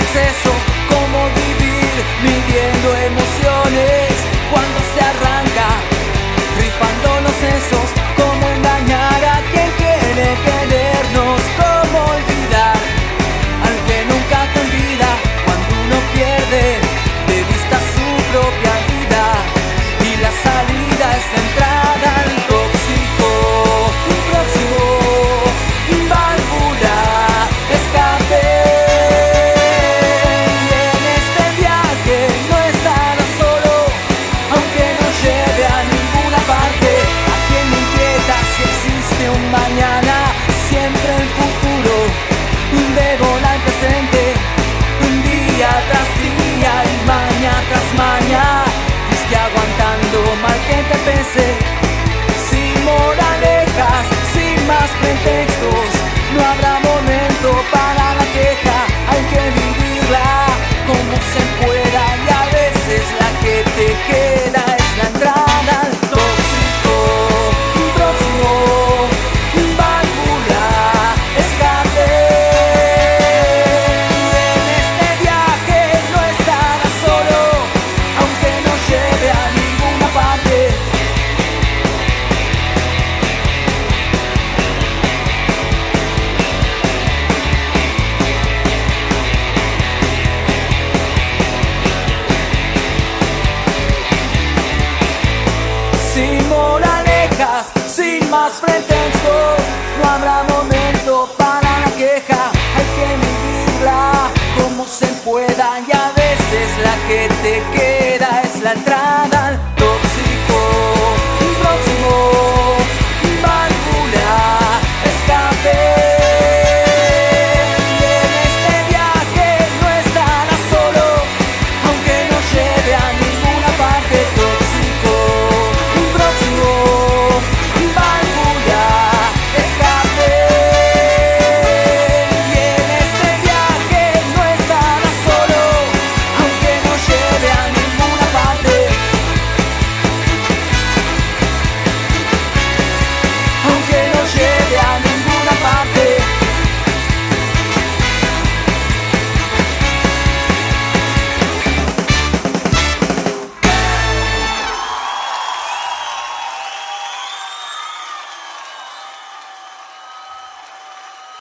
es eso, cómo vivir midiendo emociones cuando se arranca, rifando los sesos, cómo engañar a quien quiere querernos, cómo olvidar al que nunca te olvida cuando uno pierde de vista su propia vida y la salida es la entrada al tóxico. Un próximo válvula escape, y en este viaje no estarás solo, aunque no lleve a ninguna parte. A quien me inquieta si existe un mañana, siempre el futuro devora el presente, un día tras día y maña tras maña, que aguantando mal que te pese, sin moralejas, sin más pretextos, no habrá momento para la queja, hay que vivirla como se pueda y a veces la que te queda es la entrada al tóxico. Un próximo válvula escape, en este viaje no estarás solo, aunque no lleve a ninguna parte. Sin moralejas, sin más pretextos, no habrá momento para la queja, hay que vivirla como se pueda y a veces la que te queda es la entrada